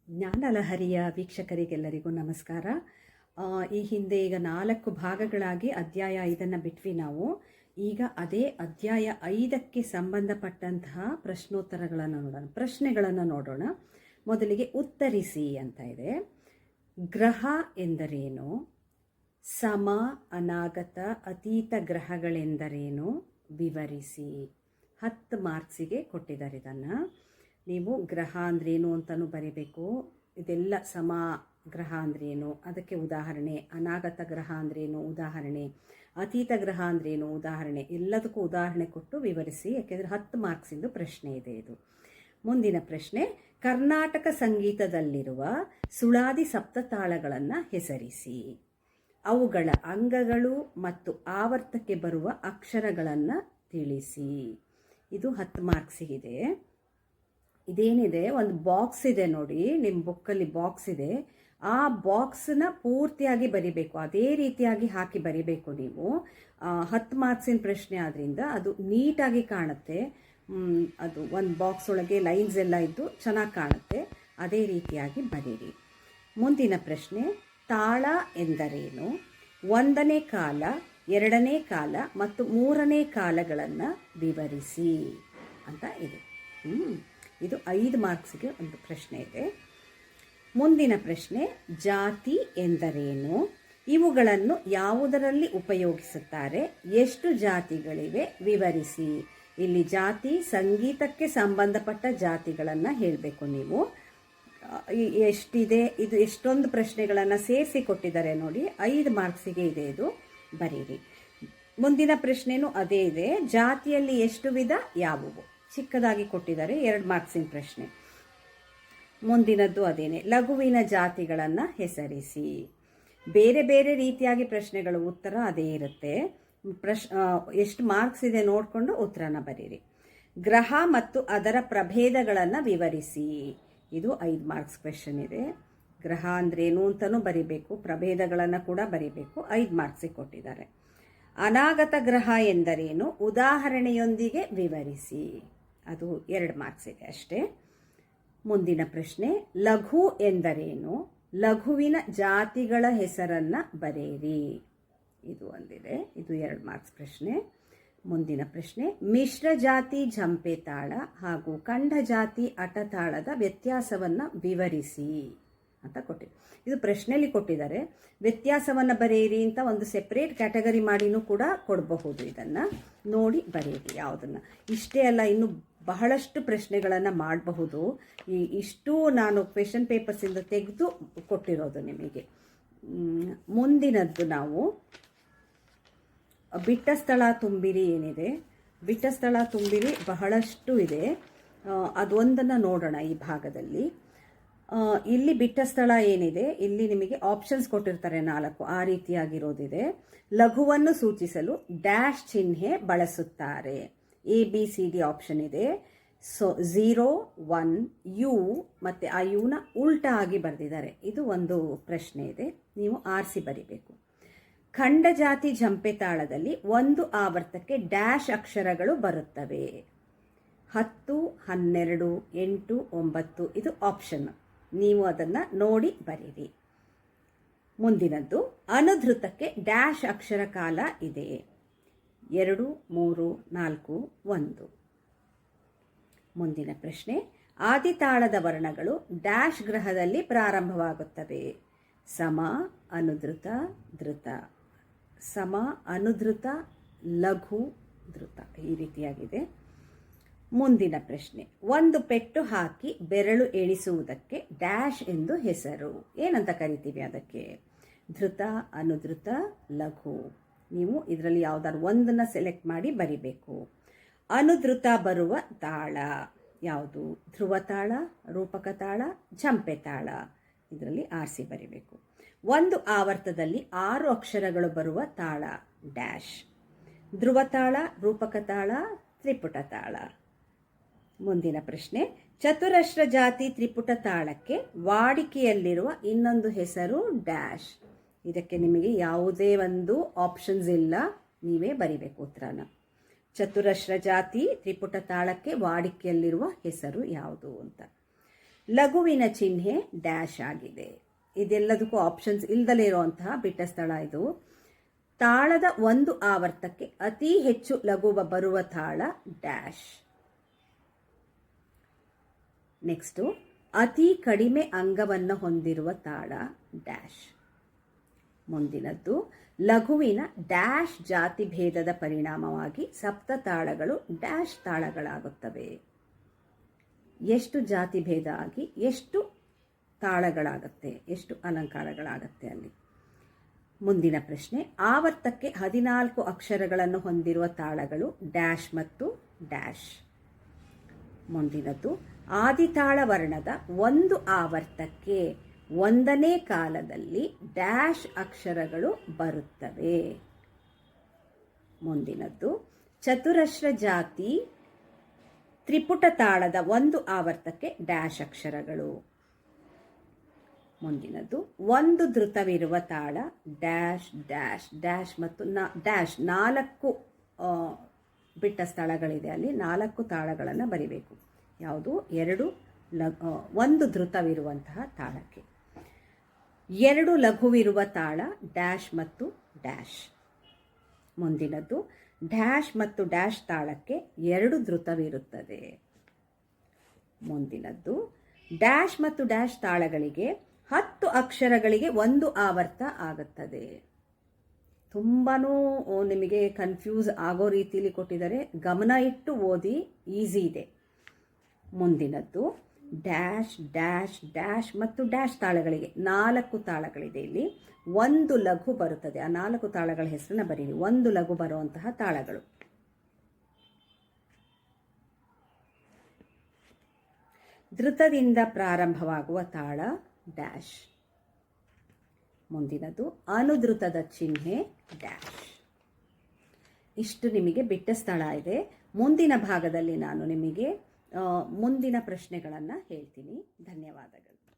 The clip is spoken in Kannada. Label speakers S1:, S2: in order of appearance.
S1: ಜ್ಞಾನಲಹರಿಯ ವೀಕ್ಷಕರಿಗೆಲ್ಲರಿಗೂ ನಮಸ್ಕಾರ. ಈ ಹಿಂದೆ ಈಗ 4 ಭಾಗಗಳಾಗಿ ಅಧ್ಯಾಯ 5 ಬಿಟ್ವಿ ನಾವು. ಈಗ ಅದೇ ಅಧ್ಯಾಯ 5ಕ್ಕೆ ಸಂಬಂಧಪಟ್ಟಂತಹ ಪ್ರಶ್ನೆಗಳನ್ನು ನೋಡೋಣ. ಮೊದಲಿಗೆ ಉತ್ತರಿಸಿ ಅಂತ ಇದೆ. ಗ್ರಹ ಎಂದರೇನು? ಸಮ, ಅನಾಗತ, ಅತೀತ ಗ್ರಹಗಳೆಂದರೇನು? ವಿವರಿಸಿ. 10 ಮಾರ್ಕ್ಸಿಗೆ ಕೊಟ್ಟಿದ್ದಾರೆ ಇದನ್ನು. ನೀವು ಗ್ರಹ ಅಂದ್ರೇನು ಅಂತಲೂ ಬರೀಬೇಕು. ಇದೆಲ್ಲ ಸಮ ಗ್ರಹ ಅಂದ್ರೇನು, ಅದಕ್ಕೆ ಉದಾಹರಣೆ, ಅನಾಗತ ಗ್ರಹ ಅಂದ್ರೇನು ಉದಾಹರಣೆ, ಅತೀತ ಗ್ರಹ ಅಂದ್ರೇನು ಉದಾಹರಣೆ, ಎಲ್ಲದಕ್ಕೂ ಉದಾಹರಣೆ ಕೊಟ್ಟು ವಿವರಿಸಿ. ಯಾಕೆಂದರೆ 10 ಮಾರ್ಕ್ಸಿಂದು ಪ್ರಶ್ನೆ ಇದೆ ಇದು. ಮುಂದಿನ ಪ್ರಶ್ನೆ, ಕರ್ನಾಟಕ ಸಂಗೀತದಲ್ಲಿರುವ ಸುಳಾದಿ ಸಪ್ತತಾಳಗಳನ್ನು ಹೆಸರಿಸಿ. ಅವುಗಳ ಅಂಗಗಳು ಮತ್ತು ಆವರ್ತಕ್ಕೆ ಬರುವ ಅಕ್ಷರಗಳನ್ನು ತಿಳಿಸಿ. ಇದು 10 ಮಾರ್ಕ್ಸಿಗಿದೆ. ಇದೇನಿದೆ, ಒಂದು ಬಾಕ್ಸ್ ಇದೆ ನೋಡಿ, ನಿಮ್ಮ ಬುಕ್ಕಲ್ಲಿ ಬಾಕ್ಸ್ ಇದೆ. ಆ ಬಾಕ್ಸ್ನ ಪೂರ್ತಿಯಾಗಿ ಬರಿಬೇಕು, ಅದೇ ರೀತಿಯಾಗಿ ಹಾಕಿ ಬರಿಬೇಕು ನೀವು. 10 ಮಾರ್ಕ್ಸಿನ ಪ್ರಶ್ನೆ ಆದ್ರಿಂದ ಅದು ನೀಟಾಗಿ ಕಾಣುತ್ತೆ. ಅದು ಒಂದು ಬಾಕ್ಸ್ ಒಳಗೆ ಲೈನ್ಸ್ ಎಲ್ಲ ಇದ್ದು ಚೆನ್ನಾಗಿ ಕಾಣುತ್ತೆ. ಅದೇ ರೀತಿಯಾಗಿ ಬರೀರಿ. ಮುಂದಿನ ಪ್ರಶ್ನೆ, ತಾಳ ಎಂದರೇನು? 1ನೇ ಕಾಲ, 2ನೇ ಕಾಲ ಮತ್ತು 3ನೇ ಕಾಲಗಳನ್ನು ವಿವರಿಸಿ ಅಂತ ಇದೆ. ಇದು 5 ಮಾರ್ಕ್ಸ್ಗೆ ಒಂದು ಪ್ರಶ್ನೆ ಇದೆ. ಮುಂದಿನ ಪ್ರಶ್ನೆ, ಜಾತಿ ಎಂದರೇನು? ಇವುಗಳನ್ನು ಯಾವುದರಲ್ಲಿ ಉಪಯೋಗಿಸುತ್ತಾರೆ? ಎಷ್ಟು ಜಾತಿಗಳಿವೆ? ವಿವರಿಸಿ. ಇಲ್ಲಿ ಜಾತಿ ಸಂಗೀತಕ್ಕೆ ಸಂಬಂಧಪಟ್ಟ ಜಾತಿಗಳನ್ನು ಹೇಳಬೇಕು ನೀವು. ಎಷ್ಟಿದೆ ಇದು, ಎಷ್ಟೊಂದು ಪ್ರಶ್ನೆಗಳನ್ನು ಸೇರಿಸಿ ಕೊಟ್ಟಿದ್ದಾರೆ ನೋಡಿ. 5 ಮಾರ್ಕ್ಸಿಗೆ ಇದೆ ಇದು, ಬರೀರಿ. ಮುಂದಿನ ಪ್ರಶ್ನೆನೂ ಅದೇ ಇದೆ. ಜಾತಿಯಲ್ಲಿ ಎಷ್ಟು ವಿಧ, ಯಾವುವು? ಚಿಕ್ಕದಾಗಿ ಕೊಟ್ಟಿದ್ದಾರೆ, 2 ಮಾರ್ಕ್ಸಿನ ಪ್ರಶ್ನೆ. ಮುಂದಿನದ್ದು ಅದೇನೆ, ಲಘುವಿನ ಜಾತಿಗಳನ್ನು ಹೆಸರಿಸಿ. ಬೇರೆ ಬೇರೆ ರೀತಿಯಾಗಿ ಪ್ರಶ್ನೆಗಳು, ಉತ್ತರ ಅದೇ ಇರುತ್ತೆ. ಎಷ್ಟು ಮಾರ್ಕ್ಸ್ ಇದೆ ನೋಡಿಕೊಂಡು ಉತ್ತರನ ಬರೀರಿ. ಗ್ರಹ ಮತ್ತು ಅದರ ಪ್ರಭೇದಗಳನ್ನು ವಿವರಿಸಿ. ಇದು 5 ಮಾರ್ಕ್ಸ್ ಕ್ವೆಶನ್ ಇದೆ. ಗ್ರಹ ಅಂದ್ರೇನು ಅಂತಲೂ ಬರಿಬೇಕು, ಪ್ರಭೇದಗಳನ್ನು ಕೂಡ ಬರಿಬೇಕು. 5 ಮಾರ್ಕ್ಸಿಗೆ ಕೊಟ್ಟಿದ್ದಾರೆ. ಅನಾಗತ ಗ್ರಹ ಎಂದರೇನು? ಉದಾಹರಣೆಯೊಂದಿಗೆ ವಿವರಿಸಿ. ಅದು 2 ಮಾರ್ಕ್ಸ್ ಇದೆ ಅಷ್ಟೇ. ಮುಂದಿನ ಪ್ರಶ್ನೆ, ಲಘು ಎಂದರೇನು? ಲಘುವಿನ ಜಾತಿಗಳ ಹೆಸರನ್ನು ಬರೆಯಿರಿ. ಇದು ಒಂದಿದೆ, ಇದು 2 ಮಾರ್ಕ್ಸ್ ಪ್ರಶ್ನೆ. ಮುಂದಿನ ಪ್ರಶ್ನೆ, ಮಿಶ್ರ ಜಾತಿ ಝಂಪೆ ತಾಳ ಹಾಗೂ ಖಂಡ ಜಾತಿ ಅಟತಾಳದ ವ್ಯತ್ಯಾಸವನ್ನು ವಿವರಿಸಿ ಅಂತ ಕೊಟ್ಟಿದ್ದಾರೆ. ಇದು ಪ್ರಶ್ನೆಯಲ್ಲಿ ಕೊಟ್ಟಿದ್ದಾರೆ. ವ್ಯತ್ಯಾಸವನ್ನು ಬರೆಯಿರಿ ಅಂತ ಒಂದು ಸೆಪ್ರೇಟ್ ಕ್ಯಾಟಗರಿ ಮಾಡಿನೂ ಕೂಡ ಕೊಡಬಹುದು. ಇದನ್ನು ನೋಡಿ ಬರೆಯಿರಿ ಯಾವುದನ್ನು. ಇಷ್ಟೇ ಅಲ್ಲ, ಇನ್ನು ಬಹಳಷ್ಟು ಪ್ರಶ್ನೆಗಳನ್ನು ಮಾಡಬಹುದು. ಇಷ್ಟು ನಾನು ಕ್ವೆಶನ್ ಪೇಪರ್ಸಿಂದ ತೆಗೆದು ಕೊಟ್ಟಿರೋದು ನಿಮಗೆ. ಮುಂದಿನದ್ದು ನಾವು ಬಿಟ್ಟ ಸ್ಥಳ ತುಂಬಿರಿ ಏನಿದೆ. ಬಿಟ್ಟ ಸ್ಥಳ ತುಂಬಿರಿ ಬಹಳಷ್ಟು ಇದೆ. ಅದೊಂದನ್ನು ನೋಡೋಣ ಈ ಭಾಗದಲ್ಲಿ. ಇಲ್ಲಿ ಬಿಟ್ಟ ಸ್ಥಳ ಏನಿದೆ, ಇಲ್ಲಿ ನಿಮಗೆ ಆಪ್ಷನ್ಸ್ ಕೊಟ್ಟಿರ್ತಾರೆ 4, ಆ ರೀತಿಯಾಗಿರೋದಿದೆ. ಲಘುವನ್ನು ಸೂಚಿಸಲು ಡ್ಯಾಶ್ ಚಿಹ್ನೆ ಬಳಸುತ್ತಾರೆ. ABCD ಆಪ್ಷನ್ ಇದೆ. 0, 1, U ಮತ್ತು ಆ ಯುನ ಉಲ್ಟಾ ಆಗಿ ಬರೆದಿದ್ದಾರೆ. ಇದು ಒಂದು ಪ್ರಶ್ನೆ ಇದೆ, ನೀವು ಆರಿಸಿ ಬರಿಬೇಕು. ಖಂಡ ಜಾತಿ ಝಂಪೆ ತಾಳದಲ್ಲಿ ಒಂದು ಆವರ್ತಕ್ಕೆ ಡ್ಯಾಶ್ ಅಕ್ಷರಗಳು ಬರುತ್ತವೆ. 10, 12, 8, 9 ಇದು ಆಪ್ಷನ್. ನೀವು ಅದನ್ನು ನೋಡಿ ಬರೀರಿ. ಮುಂದಿನದ್ದು, ಅನುಧೃತಕ್ಕೆ ಡ್ಯಾಶ್ ಅಕ್ಷರ ಕಾಲ ಇದೆ. 2, 3, 4, 1. ಮುಂದಿನ ಪ್ರಶ್ನೆ, ಆದಿತಾಳದ ವರ್ಣಗಳು ಡ್ಯಾಶ್ ಗ್ರಹದಲ್ಲಿ ಪ್ರಾರಂಭವಾಗುತ್ತವೆ. ಸಮ, ಅನುಧೃತ, ಧೃತ. ಸಮ, ಅನುಧೃತ, ಲಘು, ಧೃತ, ಈ ರೀತಿಯಾಗಿದೆ. ಮುಂದಿನ ಪ್ರಶ್ನೆ, ಒಂದು ಪೆಟ್ಟು ಹಾಕಿ ಬೆರಳು ಎಣಿಸುವುದಕ್ಕೆ ಡ್ಯಾಶ್ ಎಂದು ಹೆಸರು. ಏನಂತ ಕರಿತೀವಿ ಅದಕ್ಕೆ? ಧೃತ, ಅನುಧೃತ, ಲಘು. ನೀವು ಇದರಲ್ಲಿ ಯಾವುದಾದ್ರು ಒಂದನ್ನು ಸೆಲೆಕ್ಟ್ ಮಾಡಿ ಬರಿಬೇಕು. ಅನುಧೃತ ಬರುವ ತಾಳ ಯಾವುದು? ಧ್ರುವ ತಾಳ, ರೂಪಕ ತಾಳ, ಝಂಪೆ ತಾಳ. ಇದರಲ್ಲಿ ಆರಿಸಿ ಬರಿಬೇಕು. ಒಂದು ಆವರ್ತದಲ್ಲಿ 6 ಅಕ್ಷರಗಳು ಬರುವ ತಾಳ ಡ್ಯಾಶ್. ಧ್ರುವ ತಾಳ, ರೂಪಕ ತಾಳ, ತ್ರಿಪುಟ ತಾಳ. ಮುಂದಿನ ಪ್ರಶ್ನೆ, ಚತುರಶ್ರ ಜಾತಿ ತ್ರಿಪುಟ ತಾಳಕ್ಕೆ ವಾಡಿಕೆಯಲ್ಲಿರುವ ಇನ್ನೊಂದು ಹೆಸರು ಡ್ಯಾಶ್. ಇದಕ್ಕೆ ನಿಮಗೆ ಯಾವುದೇ ಒಂದು ಆಪ್ಷನ್ಸ್ ಇಲ್ಲ, ನೀವೇ ಬರಿಬೇಕು ಉತ್ತರನ. ಚತುರಶ್ರ ಜಾತಿ ತ್ರಿಪುಟ ತಾಳಕ್ಕೆ ವಾಡಿಕೆಯಲ್ಲಿರುವ ಹೆಸರು ಯಾವುದು ಅಂತ. ಲಘುವಿನ ಚಿಹ್ನೆ ಡ್ಯಾಶ್ ಆಗಿದೆ. ಇದೆಲ್ಲದಕ್ಕೂ ಆಪ್ಷನ್ಸ್ ಇಲ್ದಲೇ ಇರುವಂತಹ ಬಿಟ್ಟ ಸ್ಥಳ ಇದು. ತಾಳದ ಒಂದು ಆವರ್ತಕ್ಕೆ ಅತಿ ಹೆಚ್ಚು ಲಘು ಬರುವ ತಾಳ ಡ್ಯಾಶ್. ನೆಕ್ಸ್ಟು, ಅತಿ ಕಡಿಮೆ ಅಂಗವನ್ನು ಹೊಂದಿರುವ ತಾಳ ಡ್ಯಾಶ್. ಮುಂದಿನದ್ದು, ಲಘುವಿನ ಡ್ಯಾಶ್ ಜಾತಿ ಭೇದದ ಪರಿಣಾಮವಾಗಿ ಸಪ್ತ ತಾಳಗಳು ಡ್ಯಾಶ್ ತಾಳಗಳಾಗುತ್ತವೆ. ಎಷ್ಟು ಜಾತಿ ಭೇದ ಆಗಿ ಎಷ್ಟು ತಾಳಗಳಾಗುತ್ತೆ, ಎಷ್ಟು ಅಲಂಕಾರಗಳಾಗುತ್ತೆ ಅಲ್ಲಿ. ಮುಂದಿನ ಪ್ರಶ್ನೆ, ಆವರ್ತಕ್ಕೆ 14 ಅಕ್ಷರಗಳನ್ನು ಹೊಂದಿರುವ ತಾಳಗಳು ಡ್ಯಾಶ್ ಮತ್ತು ಡ್ಯಾಶ್. ಮುಂದಿನದ್ದು, ಆದಿತಾಳ ವರ್ಣದ ಒಂದು ಆವರ್ತಕ್ಕೆ 1ನೇ ಕಾಲದಲ್ಲಿ ಡ್ಯಾಶ್ ಅಕ್ಷರಗಳು ಬರುತ್ತವೆ. ಮುಂದಿನದ್ದು, ಚತುರಶ್ರ ಜಾತಿ ತ್ರಿಪುಟ ತಾಳದ ಒಂದು ಆವರ್ತಕ್ಕೆ ಡ್ಯಾಶ್ ಅಕ್ಷರಗಳು. ಮುಂದಿನದ್ದು, ಒಂದು ಧೃತವಿರುವ ತಾಳ ಡ್ಯಾಶ್ ಡ್ಯಾಶ್ ಡ್ಯಾಶ್ ಮತ್ತು ಡ್ಯಾಶ್ 4 ಬಿಟ್ಟ ಸ್ಥಳಗಳಿದೆ, ಅಲ್ಲಿ 4 ತಾಳಗಳನ್ನು ಬರಿಬೇಕು. ಯಾವುದು? 2 ಒಂದು ಧೃತವಿರುವಂತಹ ತಾಳಕ್ಕೆ. 2 ಲಘುವಿರುವ ತಾಳ ಡ್ಯಾಶ್ ಮತ್ತು ಡ್ಯಾಶ್. ಮುಂದಿನದ್ದು, ಡ್ಯಾಶ್ ಮತ್ತು ಡ್ಯಾಶ್ ತಾಳಕ್ಕೆ 2 ಧೃತವಿರುತ್ತದೆ. ಮುಂದಿನದ್ದು, ಡ್ಯಾಶ್ ಮತ್ತು ಡ್ಯಾಶ್ ತಾಳಗಳಿಗೆ 10 ಅಕ್ಷರಗಳಿಗೆ ಒಂದು ಆವರ್ತ ಆಗುತ್ತದೆ. ತುಂಬಾ ನಿಮಗೆ ಕನ್ಫ್ಯೂಸ್ ಆಗೋ ರೀತಿಯಲ್ಲಿ ಕೊಟ್ಟಿದ್ದಾರೆ, ಗಮನ ಇಟ್ಟು ಓದಿ, ಈಸಿ ಇದೆ. ಮುಂದಿನದ್ದು, ಡ್ಯಾಶ್ ಡ್ಯಾಶ್ ಡ್ಯಾಶ್ ಮತ್ತು ಡ್ಯಾಶ್ ತಾಳಗಳಿಗೆ 4 ತಾಳಗಳಿದೆ. ಇಲ್ಲಿ 1 ಲಘು ಬರುತ್ತದೆ. ಆ 4 ತಾಳಗಳ ಹೆಸರನ್ನ ಬರೀರಿ. 1 ಲಘು ಬರುವಂತಹ ತಾಳಗಳು. ಧೃತದಿಂದ ಪ್ರಾರಂಭವಾಗುವ ತಾಳ ಡ್ಯಾಶ್. ಮುಂದಿನದು, ಅನುಧೃತದ ಚಿಹ್ನೆ ಡ್ಯಾಶ್. ಇಷ್ಟು ನಿಮಗೆ ಬಿಟ್ಟ ಸ್ಥಳ ಇದೆ. ಮುಂದಿನ ಭಾಗದಲ್ಲಿ ನಾನು ನಿಮಗೆ ಮುಂದಿನ ಪ್ರಶ್ನೆಗಳನ್ನು ಹೇಳ್ತೀನಿ. ಧನ್ಯವಾದಗಳು.